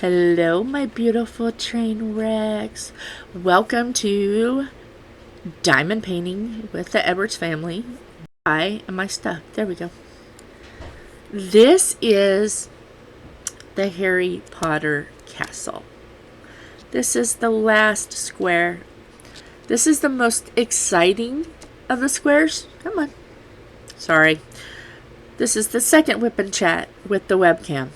Hello, my beautiful train wrecks. Welcome to Diamond Painting with the Edwards family. I and my stuff. There we go. This is the Harry Potter castle. This is the last square. This is the most exciting of the squares. Come on. Sorry. This is the second whip and chat with the webcam.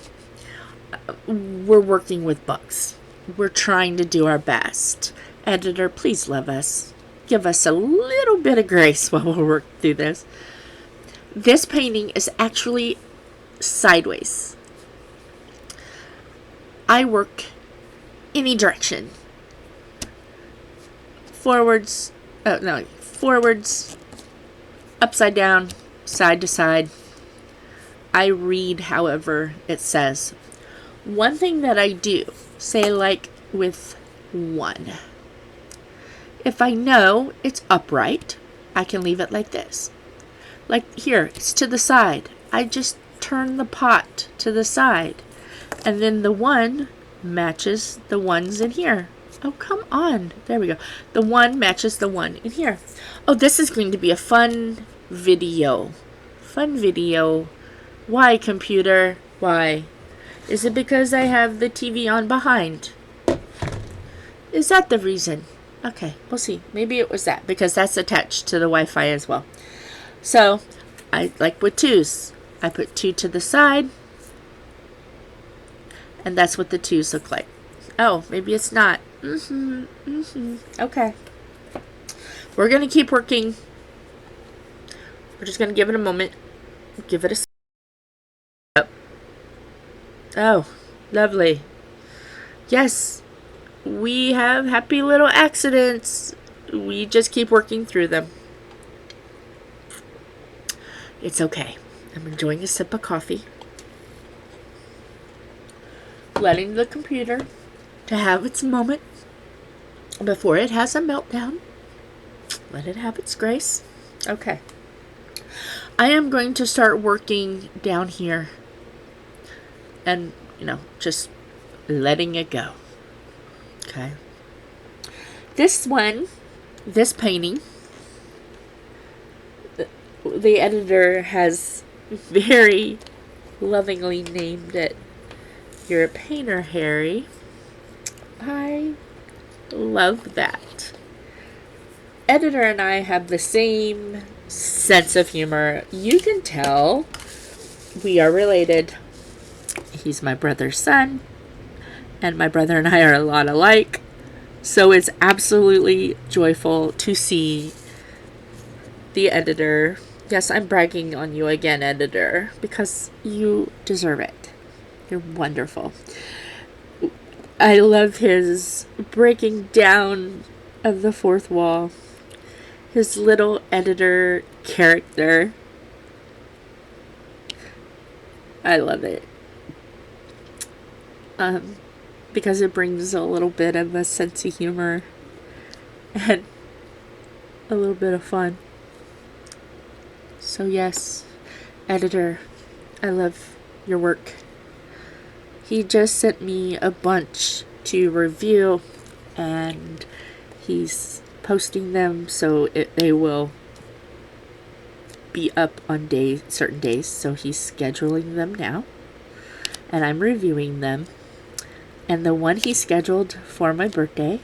We're working with bugs. We're trying to do our best. Editor, please love us. Give us a little bit of grace while we work through this. This painting is actually sideways. I work any direction. Forwards, upside down, side to side. I read however it says. One thing that I do, say like with 1. If I know it's upright, I can leave it like this. Like here, it's to the side. I just turn the pot to the side. And then the 1 matches the ones in here. Oh, come on. There we go. The 1 matches the 1 in here. Oh, this is going to be a fun video. Fun video. Why, computer? Why? Is it because I have the TV on behind? Is that the reason? Okay, we'll see. Maybe it was that, because that's attached to the Wi-Fi as well. So, I like with 2s. I put 2 to the side. And that's what the 2s look like. Oh, maybe it's not. Okay. We're going to keep working. We're just going to give it a moment. Give it a... Oh, lovely. Yes, we have happy little accidents. We just keep working through them. It's okay. I'm enjoying a sip of coffee. Letting the computer to have its moment before it has a meltdown. Let it have its grace. Okay. I am going to start working down here. And, just letting it go. Okay. This painting, the editor has very lovingly named it You're a Painter, Harry. I love that. Editor and I have the same sense of humor. You can tell we are related. He's my brother's son, and my brother and I are a lot alike. So it's absolutely joyful to see the editor. Yes, I'm bragging on you again, editor, because you deserve it. You're wonderful. I love his breaking down of the fourth wall. His little editor character. I love it. Because it brings a little bit of a sense of humor and a little bit of fun. So yes, editor, I love your work. He just sent me a bunch to review, and he's posting them so they will be up on certain days. So he's scheduling them now, and I'm reviewing them. And the one he scheduled for my birthday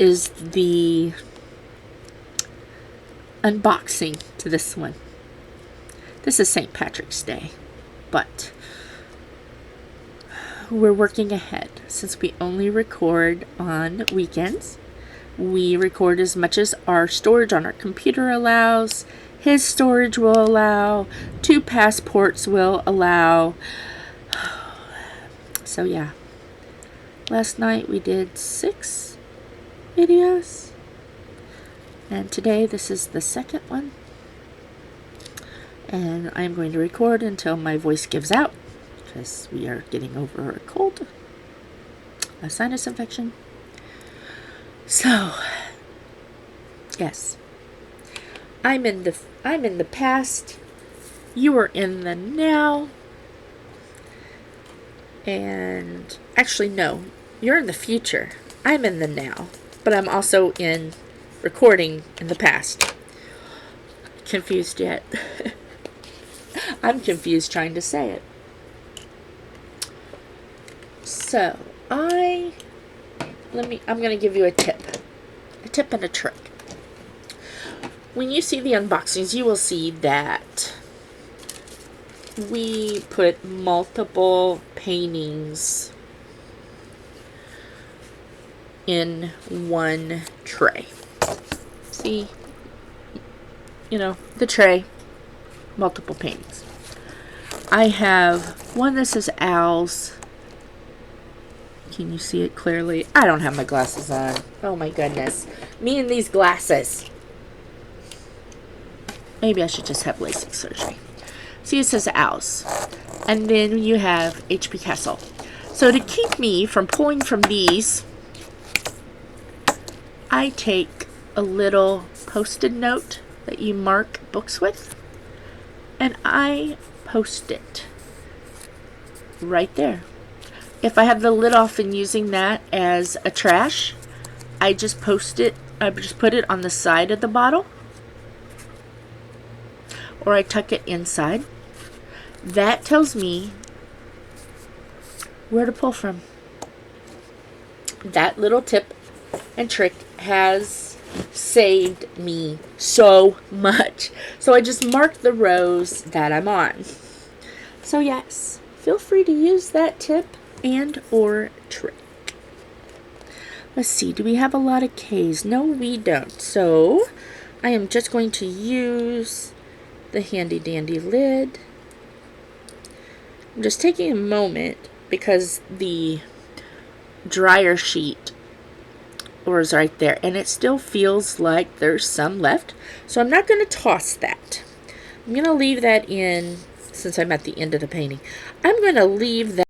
is the unboxing to this one. This is St. Patrick's Day, but we're working ahead. Since we only record on weekends, we record as much as our storage on our computer allows. His storage will allow. 2 passports will allow. So yeah. Last night we did 6 videos. And today this is the second one. And I'm going to record until my voice gives out, because we are getting over a cold, a sinus infection. So, yes. I'm in the past. You are in the now. And actually, no, you're in the future. I'm in the now, but I'm also in recording in the past. Confused yet? I'm confused trying to say it. So, I'm going to give you a tip and a trick. When you see the unboxings, you will see that we put multiple paintings in one tray. See, the tray, multiple paintings. I have one that says Owls. Can you see it clearly? I don't have my glasses on. Oh my goodness. Me and these glasses. Maybe I should just have LASIK surgery. See, it says Owls. And then you have H.P. Castle. So to keep me from pulling from these, I take a little Post-it note that you mark books with, and I post it right there. If I have the lid off and using that as a trash, I just put it on the side of the bottle, or I tuck it inside. That tells me where to pull from. That little tip and trick has saved me so much. So I just mark the rows that I'm on. So yes, feel free to use that tip and or trick. Let's see, do we have a lot of K's? No, we don't. So I am just going to use the handy dandy lid. I'm just taking a moment because the dryer sheet was right there and it still feels like there's some left. So I'm not going to toss that. I'm going to leave that in since I'm at the end of the painting. I'm going to leave that.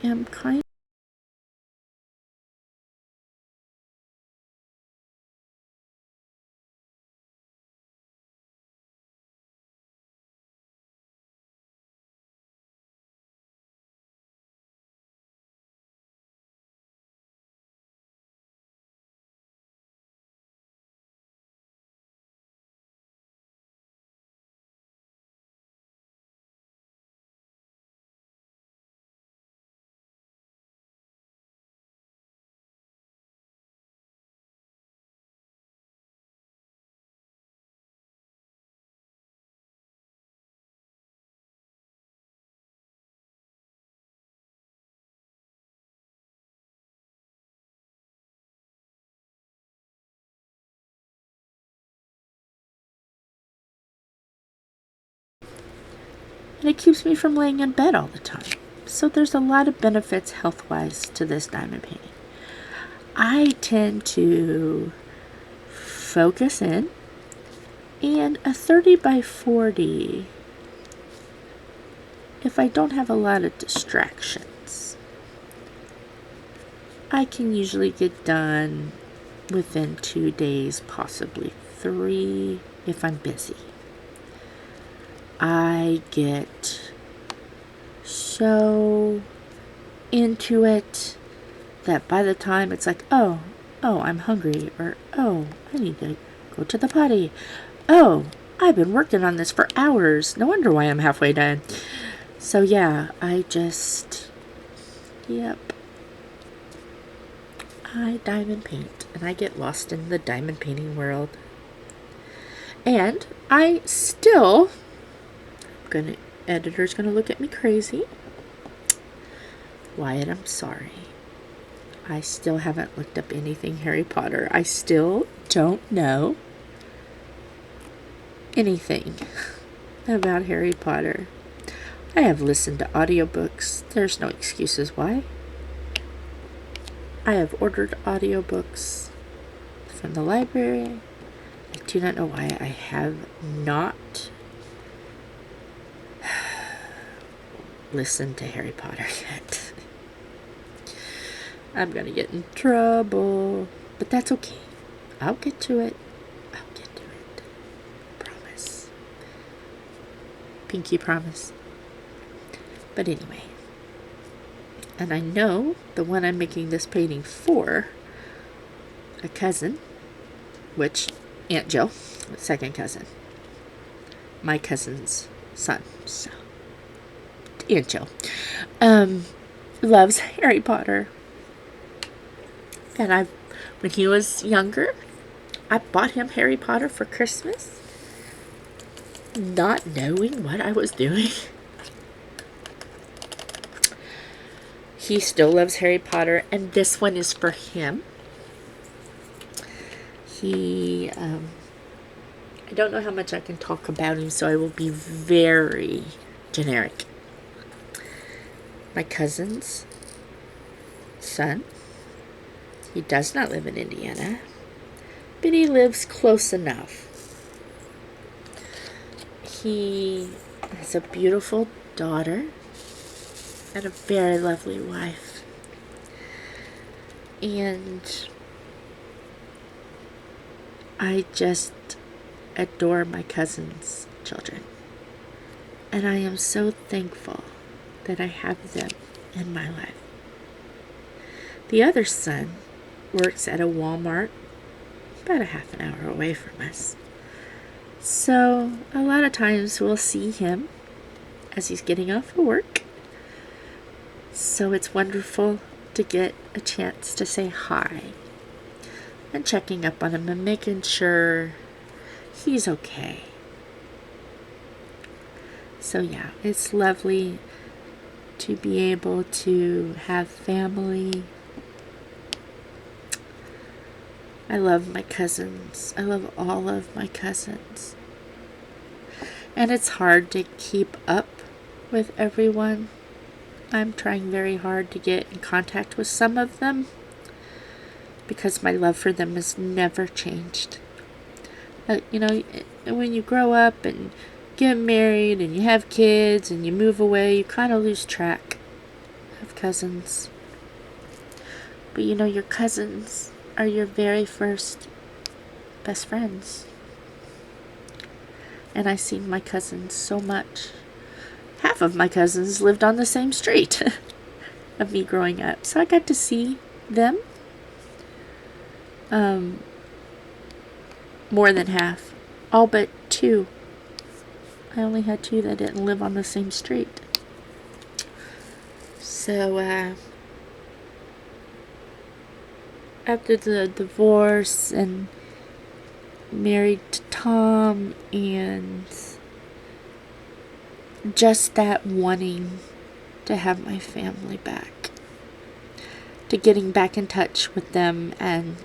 I'm kind of and it keeps me from laying in bed all the time. So there's a lot of benefits health-wise to this diamond painting. I tend to focus in, and a 30 by 40, if I don't have a lot of distractions, I can usually get done within 2 days, possibly 3 if I'm busy. I get so into it that by the time it's like, oh, I'm hungry, or oh, I need to go to the potty. Oh, I've been working on this for hours. No wonder why I'm halfway done. So yeah, I diamond paint, and I get lost in the diamond painting world. And I still, editor's gonna look at me crazy. Wyatt, I'm sorry. I still haven't looked up anything Harry Potter. I still don't know anything about Harry Potter. I have listened to audiobooks. There's no excuses why. I have ordered audiobooks from the library. I do not know why I have not listened to Harry Potter yet. I'm gonna get in trouble, but that's okay. I'll get to it. I'll get to it. Promise. Pinky promise. But anyway. And I know the one I'm making this painting for, a cousin, which Aunt Jill, second cousin, my cousin's son, so Aunt Jill, loves Harry Potter. And when he was younger, I bought him Harry Potter for Christmas, not knowing what I was doing. He still loves Harry Potter, and this one is for him. I don't know how much I can talk about him, so I will be very generic. My cousin's son, he does not live in Indiana, but he lives close enough. He has a beautiful daughter and a very lovely wife. And I just adore my cousin's children. And I am so thankful that I have them in my life. The other son works at a Walmart about a half an hour away from us. So a lot of times we'll see him as he's getting off of work. So it's wonderful to get a chance to say hi and checking up on him and making sure he's okay. So yeah, it's lovely to be able to have family. I love my cousins. I love all of my cousins. And it's hard to keep up with everyone. I'm trying very hard to get in contact with some of them because my love for them has never changed. When you grow up and get married and you have kids and you move away, you kind of lose track of cousins. But your cousins are your very first best friends. And I see my cousins so much. Half of my cousins lived on the same street of me growing up. So I got to see them. More than half. All but 2. I only had 2 that didn't live on the same street. So, after the divorce and married to Tom and just that wanting to have my family back, to getting back in touch with them and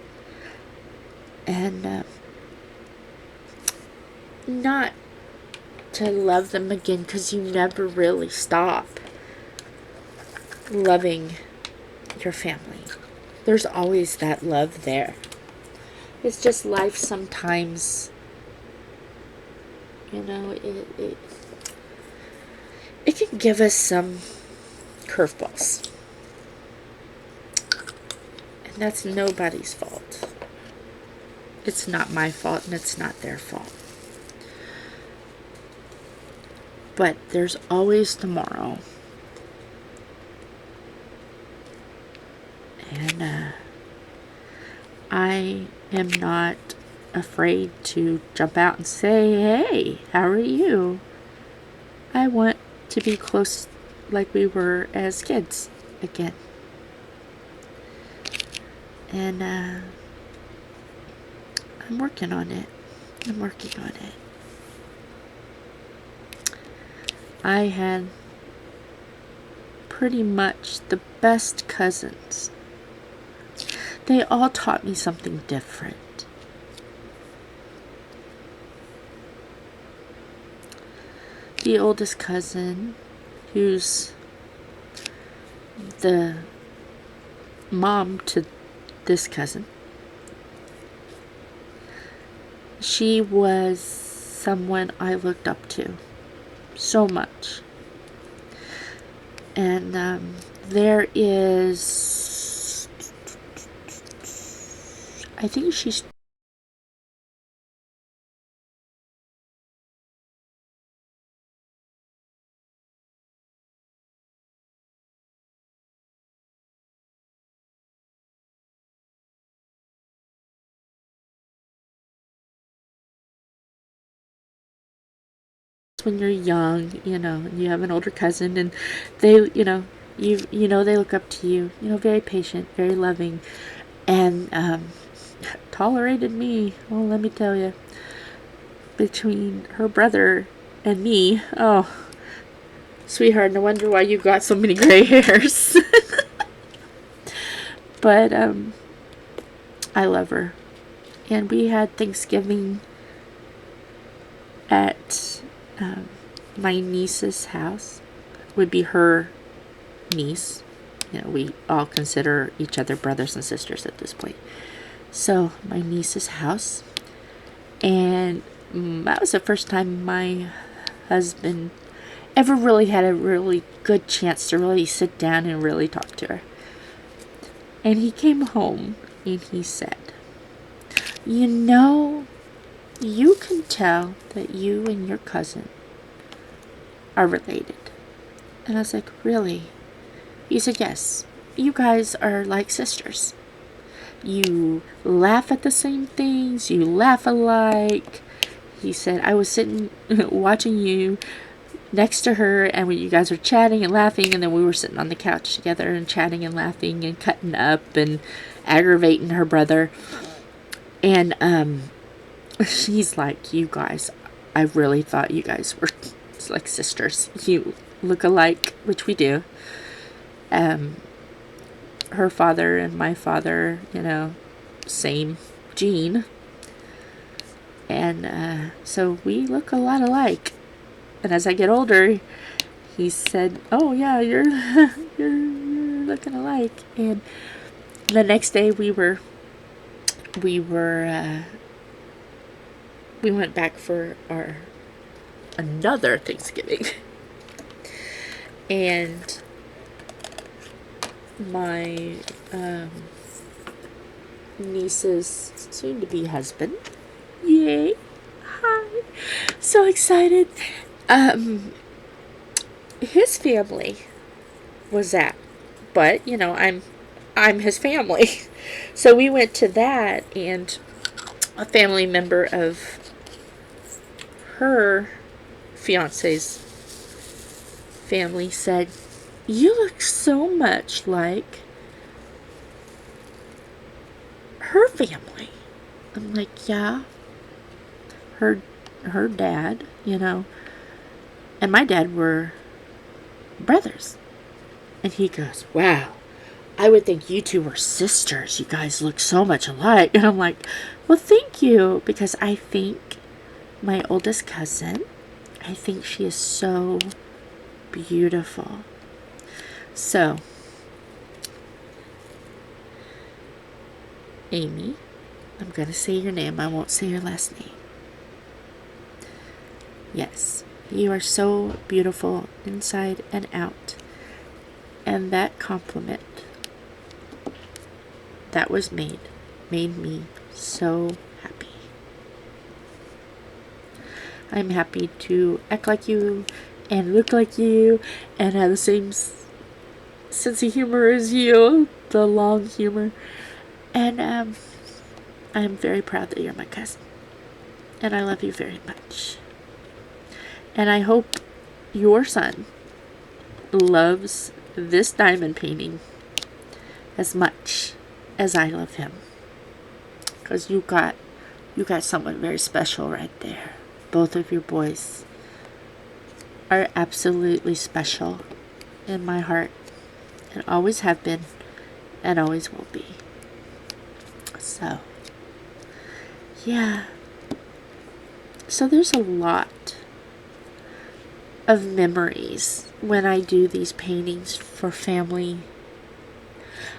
not to love them again, because you never really stop loving your family. There's always that love there. It's just life sometimes, it can give us some curveballs. And that's nobody's fault. It's not my fault and it's not their fault. But there's always tomorrow. And I am not afraid to jump out and say, hey, how are you? I want to be close like we were as kids again. And I'm working on it. I had pretty much the best cousins. They all taught me something different. The oldest cousin, who's the mom to this cousin. She was someone I looked up to so much. And there is, I think she's when you're young, you have an older cousin, and they, they look up to you, very patient, very loving, and tolerated me. Well, let me tell you, between her brother and me, oh, sweetheart, no wonder why you got so many gray hairs. But I love her, and we had Thanksgiving at my niece's house. Would be her niece. We all consider each other brothers and sisters at this point. So my niece's house, and that was the first time my husband ever really had a really good chance to really sit down and really talk to her. And he came home and he said, you can tell that you and your cousin are related. And I was like, really? He said, yes, you guys are like sisters. You laugh at the same things, you laugh alike. He said, I was sitting watching you next to her, and when you guys were chatting and laughing, and then we were sitting on the couch together and chatting and laughing and cutting up and aggravating her brother. And she's like, you guys, I really thought you guys were like sisters. You look alike, which we do. Her father and my father, same gene. And so we look a lot alike. And as I get older, he said, oh yeah, you're looking alike. And the next day we went back for another Thanksgiving. And my niece's soon-to-be husband, yay, hi, so excited, his family was at, but I'm his family. So we went to that, and a family member of her fiance's family said, you look so much like her family. I'm like, yeah, her dad, and my dad were brothers. And he goes, wow, I would think you two were sisters. You guys look so much alike. And I'm like, well, thank you, because I think my oldest cousin, I think she is so beautiful. So, Amy, I'm going to say your name. I won't say your last name. Yes, you are so beautiful inside and out. And that compliment that was made me so happy. I'm happy to act like you and look like you and have the same sense of humor as you, the long humor. And I'm very proud that you're my cousin. And I love you very much. And I hope your son loves this diamond painting as much as I love him. Because you got someone very special right there. Both of your boys are absolutely special in my heart, and always have been, and always will be. So, yeah. So there's a lot of memories when I do these paintings for family.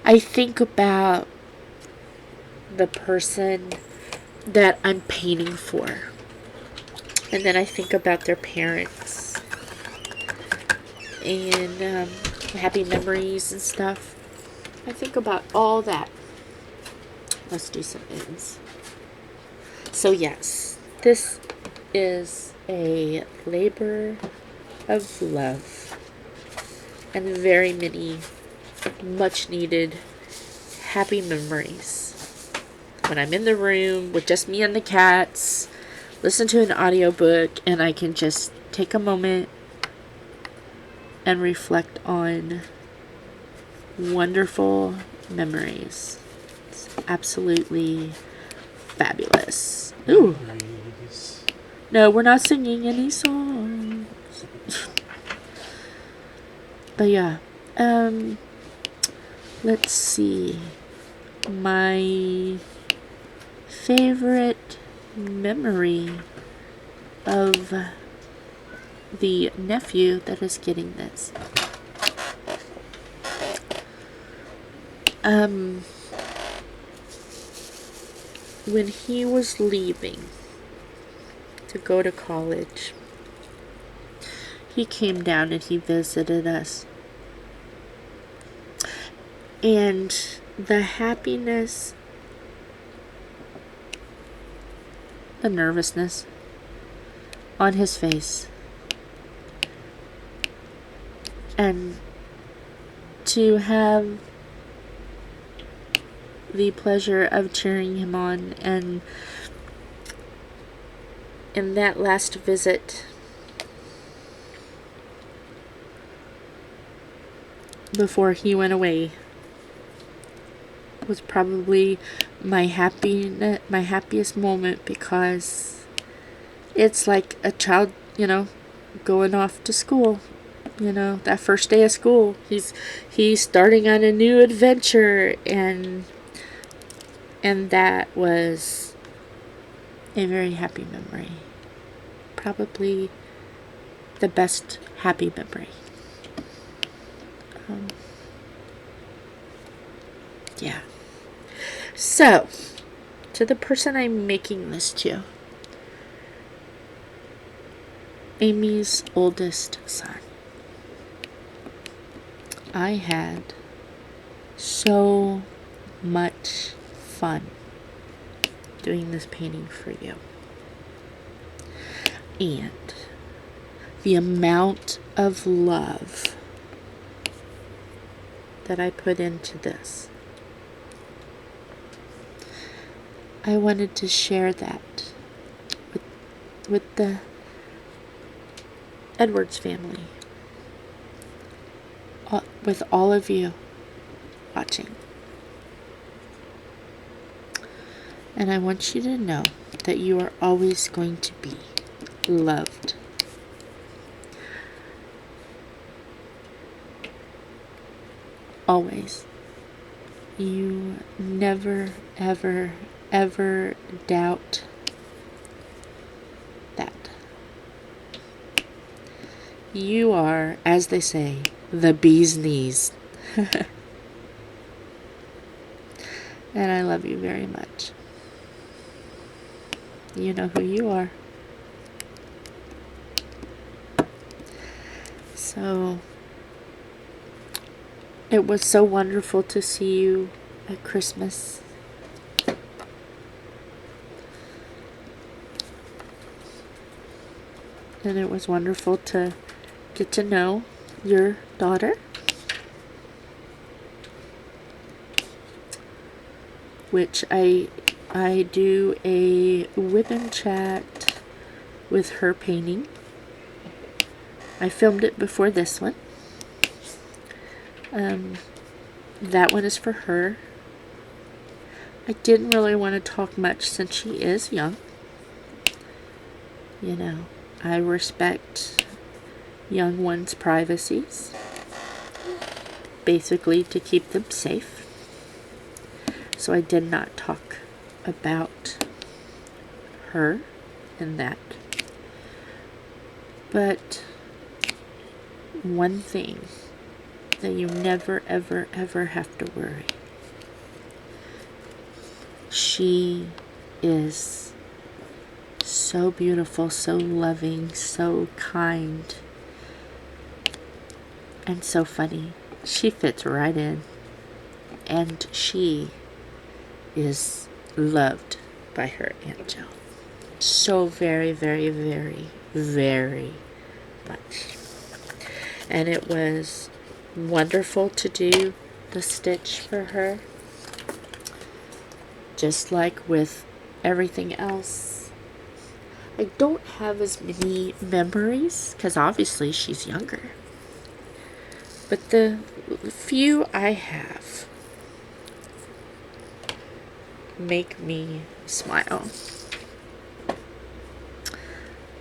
I think about the person that I'm painting for. And then I think about their parents and happy memories and stuff. I think about all that. Let's do some ends. So yes, this is a labor of love and very many much needed happy memories. When I'm in the room with just me and the cats, listen to an audiobook, and I can just take a moment and reflect on wonderful memories. It's absolutely fabulous. Ooh. No, we're not singing any songs. But yeah. Let's see. My favorite memory of the nephew that is getting this. When he was leaving to go to college, he came down and he visited us. And the happiness, the nervousness on his face, and to have the pleasure of cheering him on, and in that last visit, before he went away, was probably my happiest moment, because it's like a child, going off to school. That first day of school, he's starting on a new adventure, and that was a very happy memory. Probably the best happy memory. Yeah. So, to the person I'm making this to, Amy's oldest son, I had so much fun doing this painting for you. And the amount of love that I put into this, I wanted to share that with the Edwards family, with all of you watching. And I want you to know that you are always going to be loved. Always. You never, ever, ever doubt that. You are, as they say, the bee's knees. And I love you very much. You know who you are. So, it was so wonderful to see you at Christmas. And it was wonderful to get to know your daughter, which I do a whip and chat with her painting. I filmed it before this one. That one is for her. I didn't really want to talk much since she is young. I respect young ones' privacies, basically to keep them safe. So I did not talk about her and that. But one thing that you never, ever, ever have to worry. She is so beautiful, so loving, so kind, and so funny. She fits right in, and she is loved by her Aunt Jill. So very, very, very, very much. And it was wonderful to do the stitch for her. Just like with everything else, I don't have as many memories because obviously she's younger. But the few I have make me smile.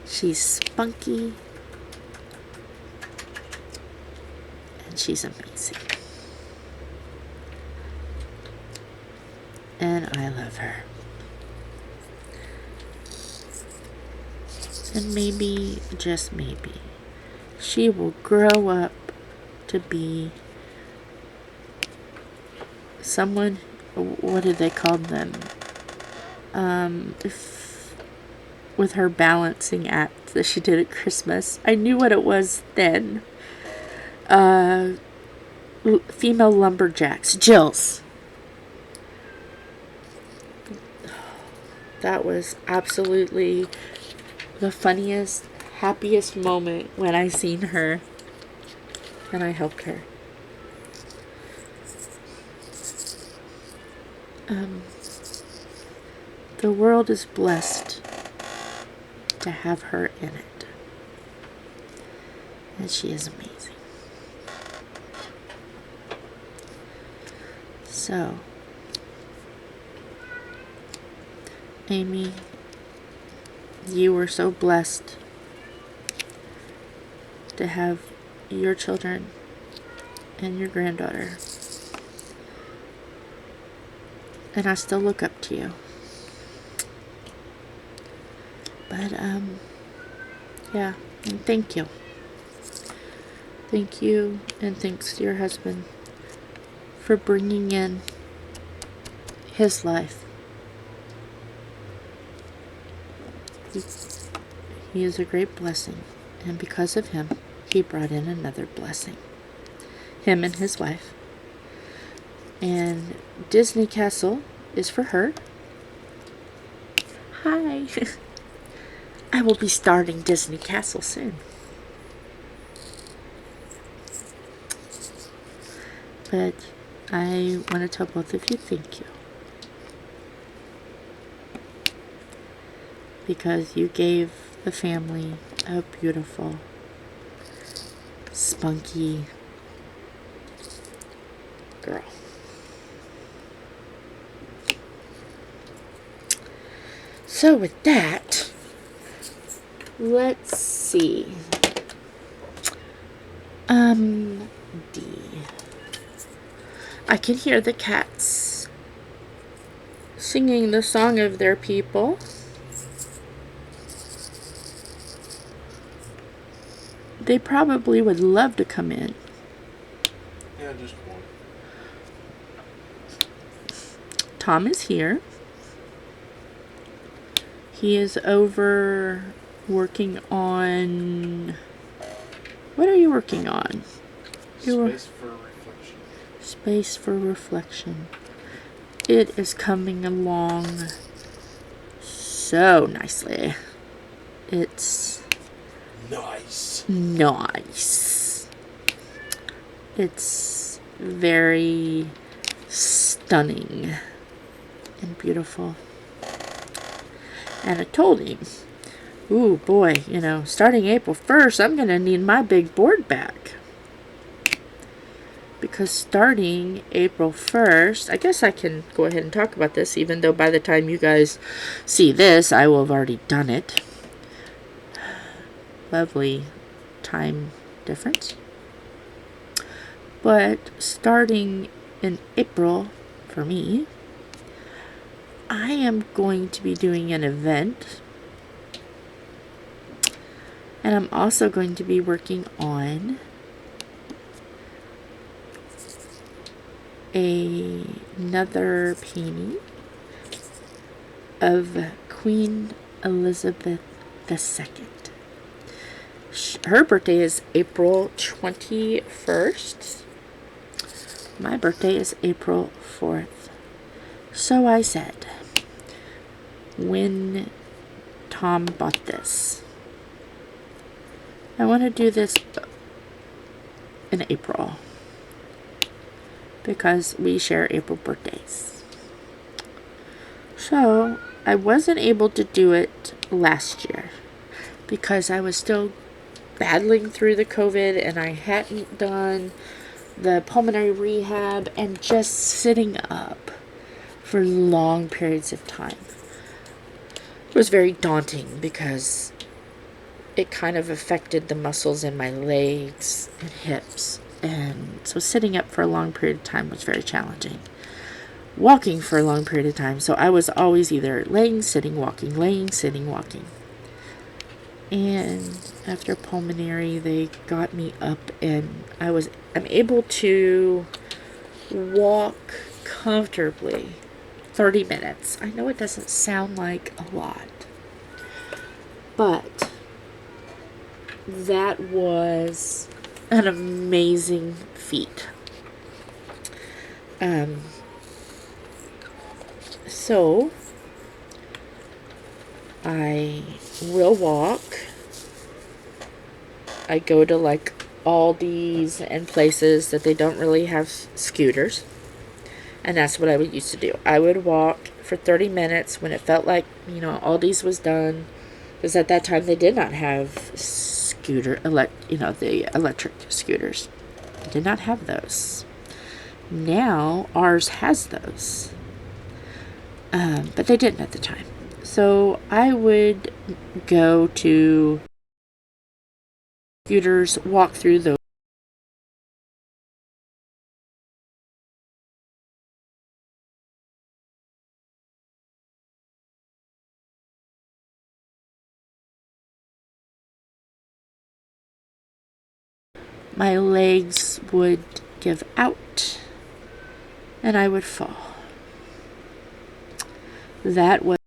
She's spunky and she's amazing. And I love her. And maybe, just maybe, she will grow up to be someone, what do they call them? With her balancing act that she did at Christmas. I knew what it was then. Female lumberjacks. Jills. That was absolutely the funniest, happiest moment when I seen her and I helped her. The world is blessed to have her in it. And she is amazing. So, Amy, you were so blessed to have your children and your granddaughter. And I still look up to you. But, yeah, and thank you. Thank you, and thanks to your husband for bringing in his life. He is a great blessing, and because of him, he brought in another blessing. Him and his wife. And Disney Castle is for her. Hi. I will be starting Disney Castle soon. But I want to tell both of you thank you. Because you gave the family a beautiful, spunky girl. So with that, let's see. D. I can hear the cats singing the song of their people. They probably would love to come in. Yeah, just one. Tom is here. He is over working on... What are you working on? Space for reflection. Space for reflection. It is coming along so nicely. It's nice. It's very stunning and beautiful. And I told him, ooh boy, starting April 1st, I'm going to need my big board back. Because starting April 1st, I guess I can go ahead and talk about this, even though by the time you guys see this, I will have already done it. Lovely time difference. But starting in April, for me, I am going to be doing an event. And I'm also going to be working on another painting of Queen Elizabeth II. Her birthday is April 21st. My birthday is April 4th. So I said, when Tom bought this, I want to do this in April because we share April birthdays. So I wasn't able to do it last year because I was still battling through the COVID and I hadn't done the pulmonary rehab and just sitting up for long periods of time. It was very daunting because it kind of affected the muscles in my legs and hips, and so sitting up for a long period of time was very challenging. Walking for a long period of time, so I was always either laying, sitting, walking, laying, sitting, walking. And after pulmonary, they got me up and I'm able to walk comfortably 30 minutes. I know it doesn't sound like a lot, but that was an amazing feat. So I will walk. I go to like Aldi's and places that they don't really have scooters. And that's what I would used to do. I would walk for 30 minutes when it felt like, Aldi's was done. Because at that time they did not have the electric scooters. They did not have those. Now ours has those. But they didn't at the time. So I would go to scooters, walk through those. My legs would give out and I would fall. That was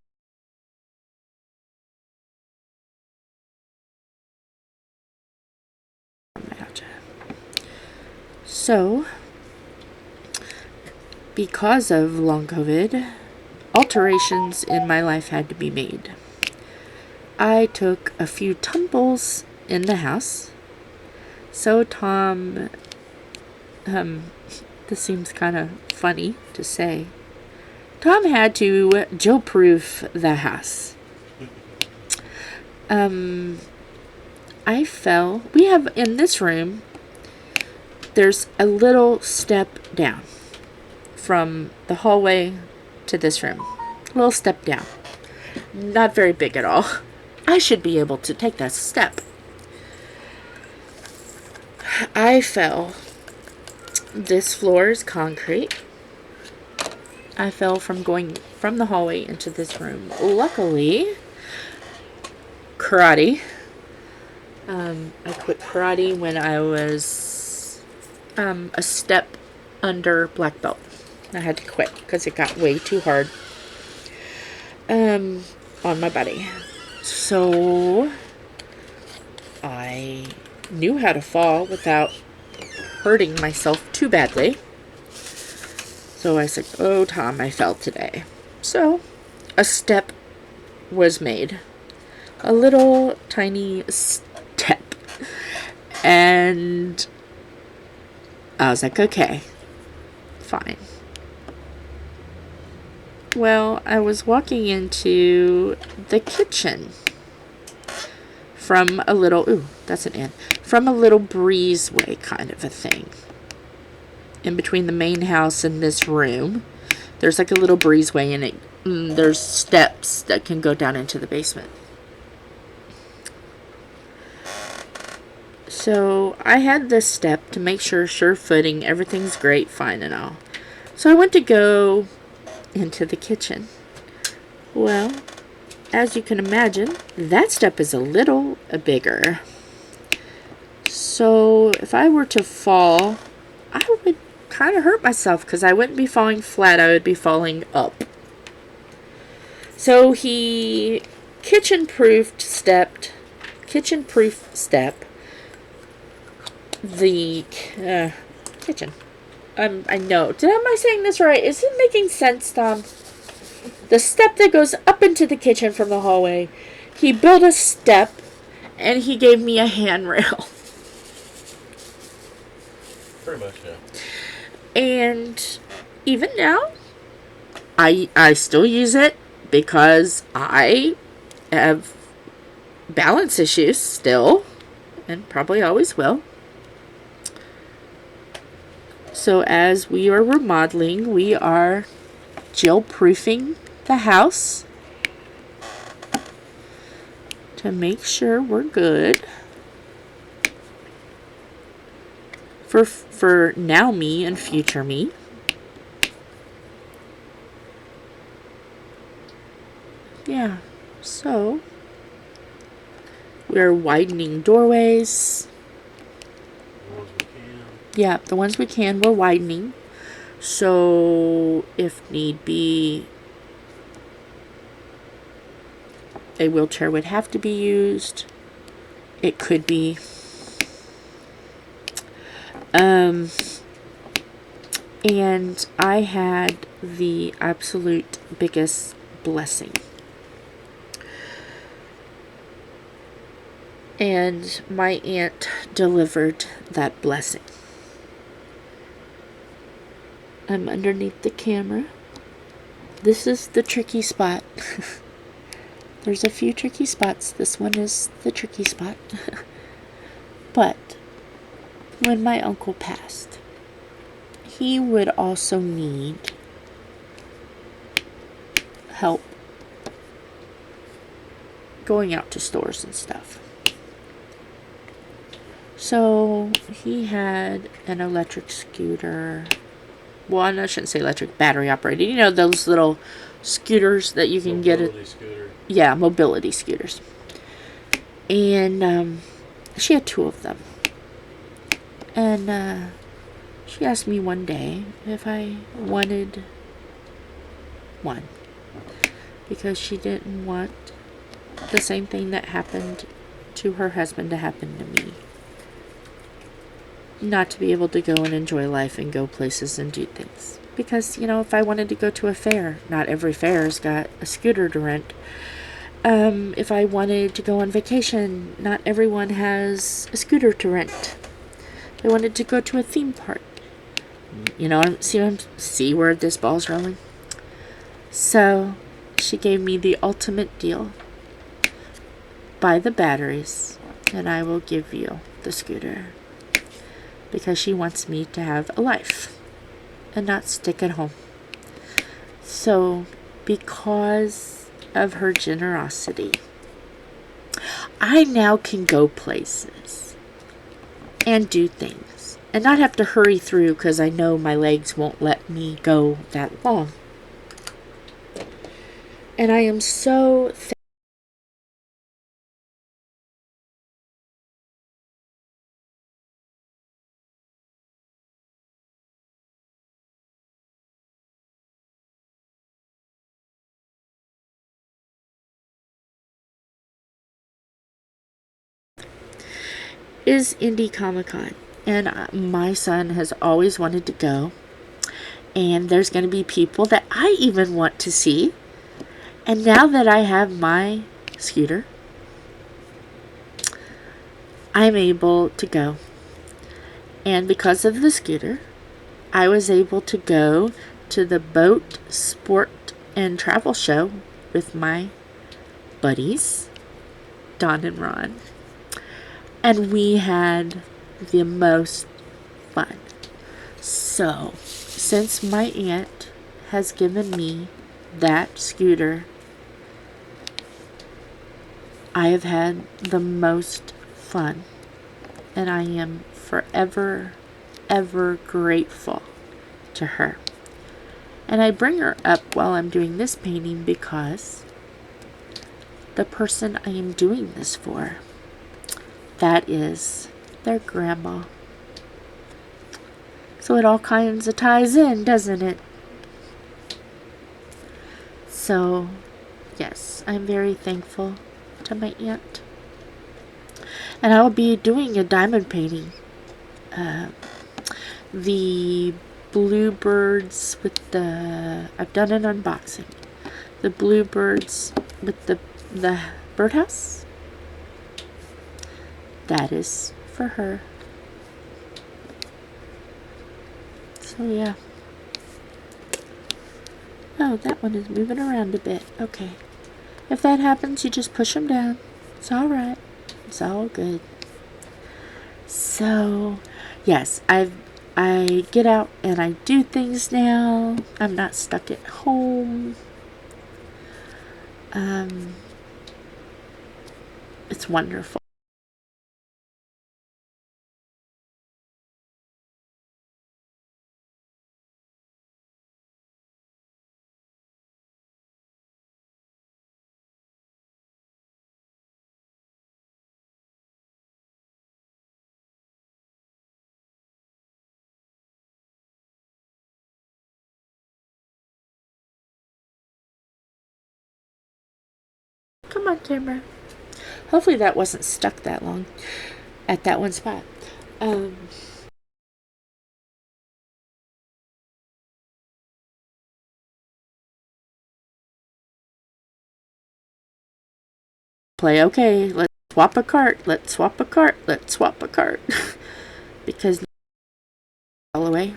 so, because of long COVID, alterations in my life had to be made. I took a few tumbles in the house. So Tom, this seems kind of funny to say, Tom had to Joe-proof the house. I fell. We have in this room, there's a little step down from the hallway to this room. A little step down. Not very big at all. I should be able to take that step. I fell. This floor is concrete. I fell from going from the hallway into this room. Luckily, karate. I quit karate when I was a step under black belt. I had to quit because it got way too hard on my body. So I knew how to fall without hurting myself too badly. So I said, "Oh, Tom, I fell today." So a step was made. A little tiny step. And I was like, okay, fine. Well, I was walking into the kitchen from a little, from a little breezeway kind of a thing. In between the main house and this room, there's like a little breezeway in it. There's steps that can go down into the basement. So I had this step to make sure, sure footing, everything's great, fine and all. So I went to go into the kitchen. Well, as you can imagine, that step is a little bigger. So if I were to fall, I would kind of hurt myself because I wouldn't be falling flat, I would be falling up. So he kitchen-proof step the kitchen. I know. Am I saying this right? Is it making sense, Tom? The step that goes up into the kitchen from the hallway. He built a step, and he gave me a handrail. Pretty much, yeah. And even now, I still use it because I have balance issues still, and probably always will. So as we are remodeling, we are jail-proofing the house to make sure we're good for now me and future me. Yeah, so we're widening doorways. The ones we can. Yeah, the ones we can, we're widening. So, if need be, a wheelchair would have to be used. It could be. And I had the absolute biggest blessing. And my aunt delivered that blessing. I'm underneath the camera. This is the tricky spot. There's a few tricky spots. This one is the tricky spot. But when my uncle passed, he would also need help going out to stores and stuff. So he had an electric scooter. Well, I shouldn't say electric, battery operated. You know, those little scooters that you can get. Mobility scooter. Yeah, mobility scooters. And she had 2 of them. And she asked me one day if I wanted one. Because she didn't want the same thing that happened to her husband to happen to me. Not to be able to go and enjoy life and go places and do things. Because, you know, if I wanted to go to a fair, not every fair's got a scooter to rent. If I wanted to go on vacation, not everyone has a scooter to rent. If I wanted to go to a theme park. You know, see where this ball's rolling? So, she gave me the ultimate deal. Buy the batteries, and I will give you the scooter. Because she wants me to have a life and not stick at home. So, because of her generosity, I now can go places and do things and not have to hurry through because I know my legs won't let me go that long. And I am so thankful. Is Indie Comic Con, and my son has always wanted to go, and there's going to be people that I even want to see, and now that I have my scooter, I'm able to go, and because of the scooter, I was able to go to the boat, sport, and travel show with my buddies, Don and Ron. And we had the most fun. So, since my aunt has given me that scooter, I have had the most fun. And I am forever, ever grateful to her. And I bring her up while I'm doing this painting because the person I am doing this for, that is their grandma. So it all kinds of ties in, doesn't it? So, yes, I'm very thankful to my aunt. And I will be doing a diamond painting. The bluebirds with the... I've done an unboxing. The bluebirds with the birdhouse. That is for her. So, yeah. Oh, that one is moving around a bit. Okay. If that happens, you just push them down. It's alright. It's all good. So, yes, I get out and I do things now. I'm not stuck at home. It's wonderful. Come on, camera. Hopefully that wasn't stuck that long at that one spot. Play okay. Let's swap a cart. Let's swap a cart. Let's swap a cart. Because all the way.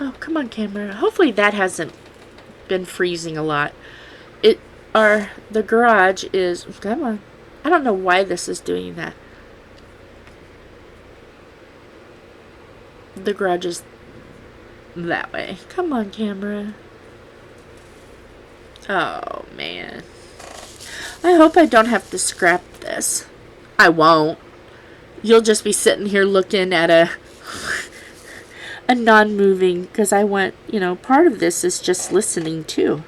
Oh, come on, camera. Hopefully that hasn't been freezing a lot. The garage is... Come on. I don't know why this is doing that. The garage is that way. Come on, camera. Oh, man. I hope I don't have to scrap this. I won't. You'll just be sitting here looking at a non-moving, because I want, part of this is just listening too.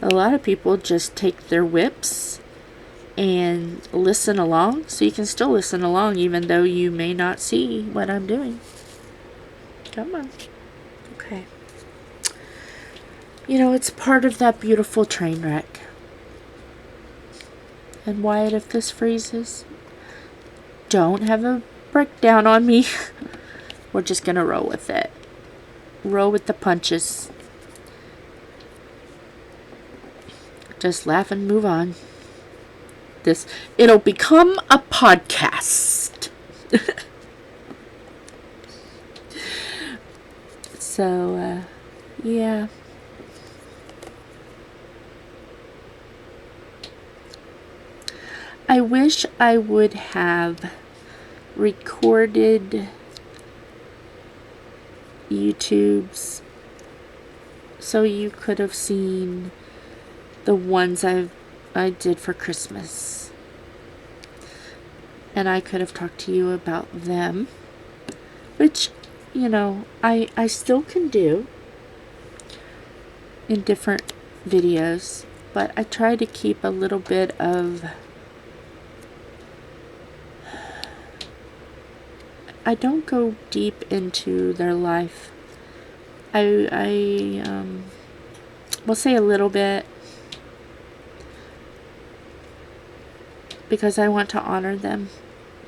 A lot of people just take their whips and listen along, so you can still listen along even though you may not see what I'm doing. Come on. Okay. It's part of that beautiful train wreck. And Wyatt, if this freezes, don't have a breakdown on me. We're just gonna roll with it. Roll with the punches. Just laugh and move on. It'll become a podcast. So, yeah. I wish I would have recorded YouTubes so you could have seen the ones I did for Christmas, and I could have talked to you about them, which I still can do in different videos, but I try to keep a little bit of... I don't go deep into their life. I will say a little bit, because I want to honor them,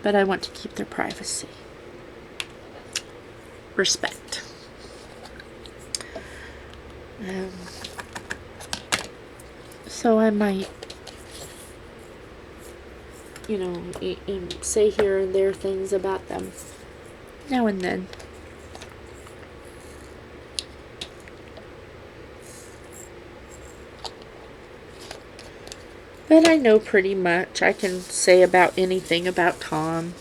but I want to keep their privacy. Respect. So I might, say here and there things about them now and then. But I know pretty much. I can say about anything about Tom.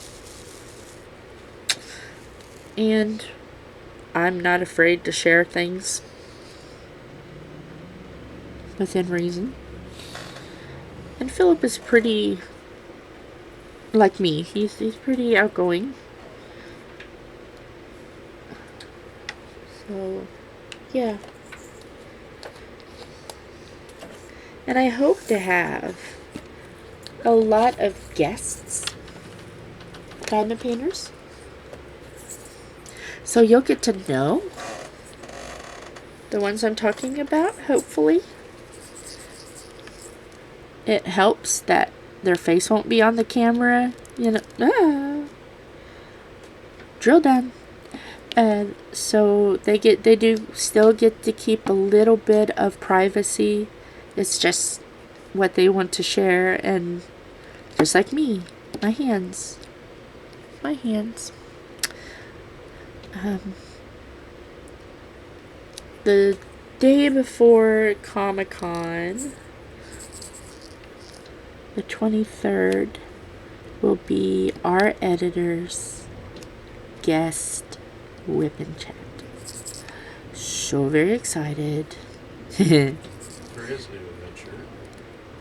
And I'm not afraid to share things within reason. And Philip is pretty like me. He's pretty outgoing. So, yeah. And I hope to have a lot of guests, diamond painters. So you'll get to know the ones I'm talking about, hopefully. It helps that their face won't be on the camera, you know. Drill down. So they do still get to keep a little bit of privacy. It's just what they want to share, and just like me, my hands. The day before Comic-Con, the 23rd, will be our editor's guest whip and chat. So very excited. For his new adventure.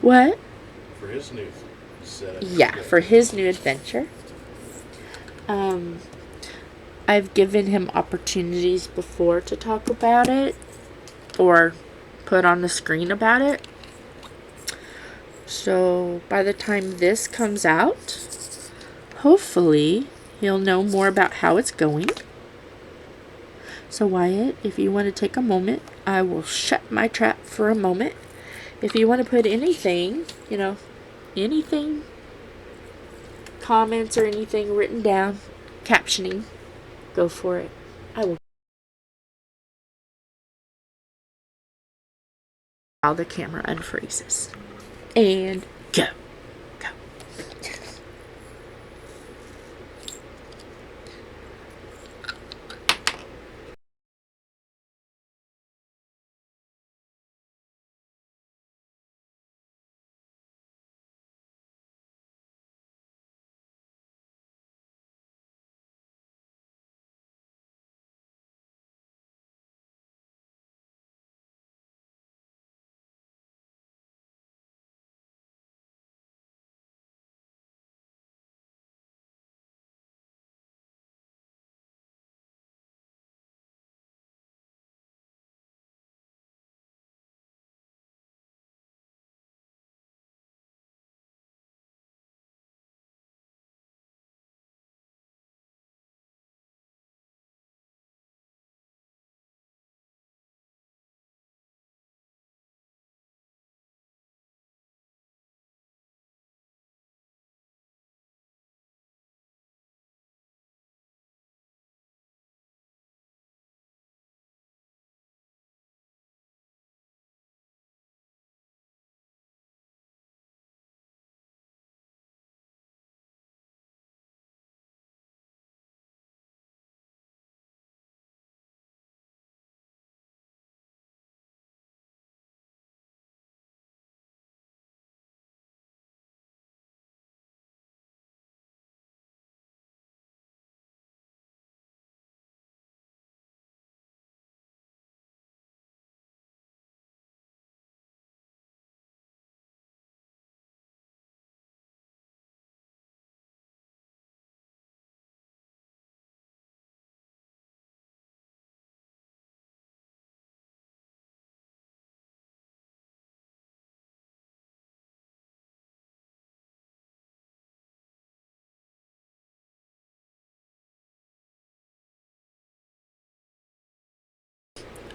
What? For his new setup. Yeah, for his new adventure. I've given him opportunities before to talk about it or put on the screen about it. So by the time this comes out, hopefully he'll know more about how it's going. So Wyatt, if you want to take a moment, I will shut my trap for a moment. If you want to put anything, anything, comments or anything written down, captioning, go for it. I will. While the camera unfreezes. And go. Go.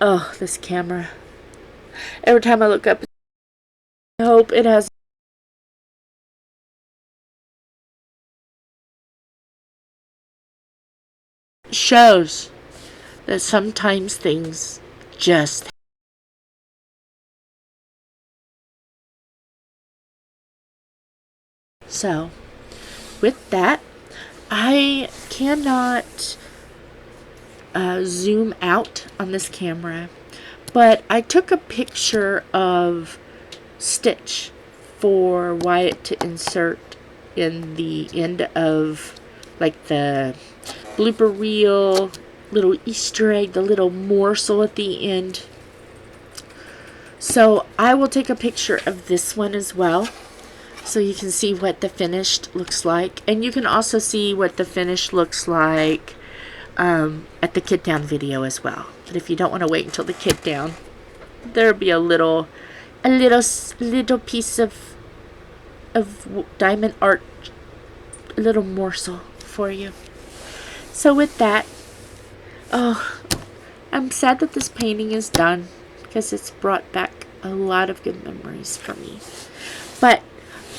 Oh, this camera. Every time I look up, I hope it has shows that sometimes things just. So, with that, I cannot zoom out on this camera, but I took a picture of Stitch for Wyatt to insert in the end of like the blooper reel, little Easter egg, the little morsel at the end. So I will take a picture of this one as well, so you can see what the finished looks like, and you can also see what the finished looks like at the Kid Down video as well. But if you don't want to wait until the kid down, there'll be a little piece of diamond art, a little morsel for you. So with that, I'm sad that this painting is done because it's brought back a lot of good memories for me. But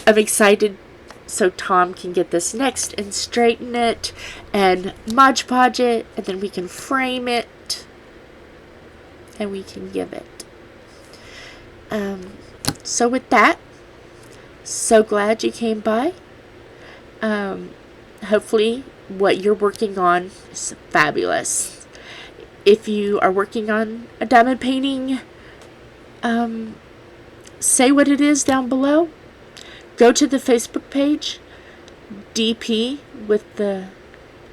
I'm excited so Tom can get this next and straighten it and Mod Podge it, and then we can frame it and we can give it. So with that, so glad you came by. Hopefully what you're working on is fabulous. If you are working on a diamond painting, say what it is down below. Go to the Facebook page, DP with the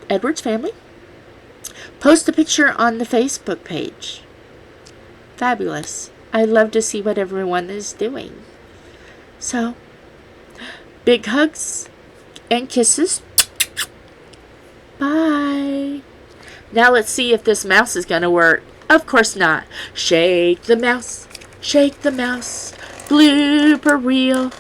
Edwards family. Post a picture on the Facebook page. Fabulous. I love to see what everyone is doing. So, big hugs and kisses. Bye. Now let's see if this mouse is going to work. Of course not. Shake the mouse. Shake the mouse. Blooper reel.